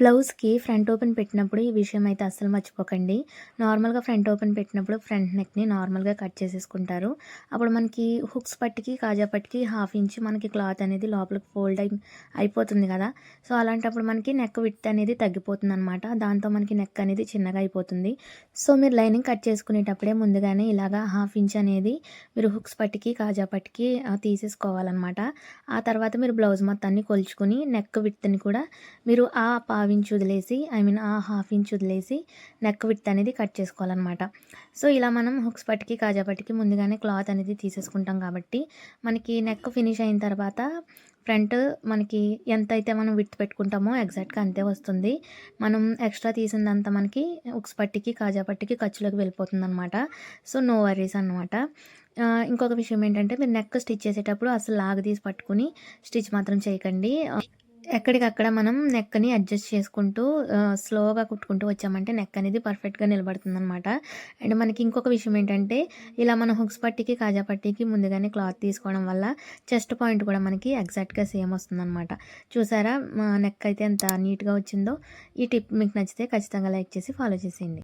బ్లౌజ్‌కి front open పెట్టినప్పుడు ఈ విషయం అయితే అస్సలు మర్చిపోకండి. నార్మల్‌గా ఫ్రంట్ ఓపెన్ పెట్టినప్పుడు ఫ్రంట్ నెక్‌ని నార్మల్‌గా కట్ చేసేసుకుంటారు. అప్పుడు మనకి హుక్స్ పట్టికి, కాజా పట్టికి హాఫ్ ఇంచ్ మనకి క్లాత్ అనేది లోపలికి ఫోల్డ్ అయిపోతుంది కదా! సో, అలాంటప్పుడు మనకి నెక్ విడ్త్ అనేది తగ్గిపోతుందనమాట. దాంతో మనకి నెక్ అనేది చిన్నగా అయిపోతుంది. సో, మీరు లైనింగ్ కట్ చేసుకునేటప్పుడే ముందుగానే ఇలాగా హాఫ్ ఇంచ్ అనేది మీరు హుక్స్ పట్టికి, కాజా పట్టికి తీసేసుకోవాలనమాట. ఆ తర్వాత మీరు బ్లౌజ్ మొత్తాన్ని కొలుచుకొని నెక్ విడ్త్‌ని కూడా మీరు ఆ పావించి వదిలేసి ఆ హాఫ్ ఇంచ్ వదిలేసి నెక్ విడ్త్ అనేది కట్ చేసుకోవాలన్నమాట. సో, ఇలా మనం హుక్స్ పట్టికి, కాజా పట్టికి ముందుగానే క్లాత్ అనేది తీసేసుకుంటాం కాబట్టి, మనకి నెక్ ఫినిష్ అయిన తర్వాత ఫ్రంట్ మనకి ఎంతైతే మనం విడ్త్ పెట్టుకుంటామో ఎగ్జాక్ట్‌గా అంతే వస్తుంది. మనం ఎక్స్ట్రా తీసిందంతా మనకి హుక్స్ పట్టికి, కాజా పట్టికి ఖర్చులోకి వెళ్ళిపోతుందనమాట. సో, నో వర్రీస్ అనమాట. ఇంకొక విషయం ఏంటంటే మీరు నెక్ స్టిచ్ చేసేటప్పుడు అసలు లాగదీసి పట్టుకొని స్టిచ్ మాత్రం చేయకండి. ఎక్కడికక్కడ మనం నెక్‌ని అడ్జస్ట్ చేసుకుంటూ స్లోగా కుట్టుకుంటూ వచ్చామంటే నెక్ అనేది పర్ఫెక్ట్‌గా నిలబడుతుందనమాట. అండ్ మనకి ఇంకొక విషయం ఏంటంటే, ఇలా మనం హుక్స్ పట్టీకి, కాజా పట్టీకి ముందుగానే క్లాత్ తీసుకోవడం వల్ల చెస్ట్ పాయింట్ కూడా మనకి ఎగ్జాక్ట్‌గా సేమ్ వస్తుందనమాట. చూసారా మా నెక్ అయితే ఎంత నీట్‌గా వచ్చిందో. ఈ టిప్ మీకు నచ్చితే ఖచ్చితంగా లైక్ చేసి ఫాలో చేసేయండి.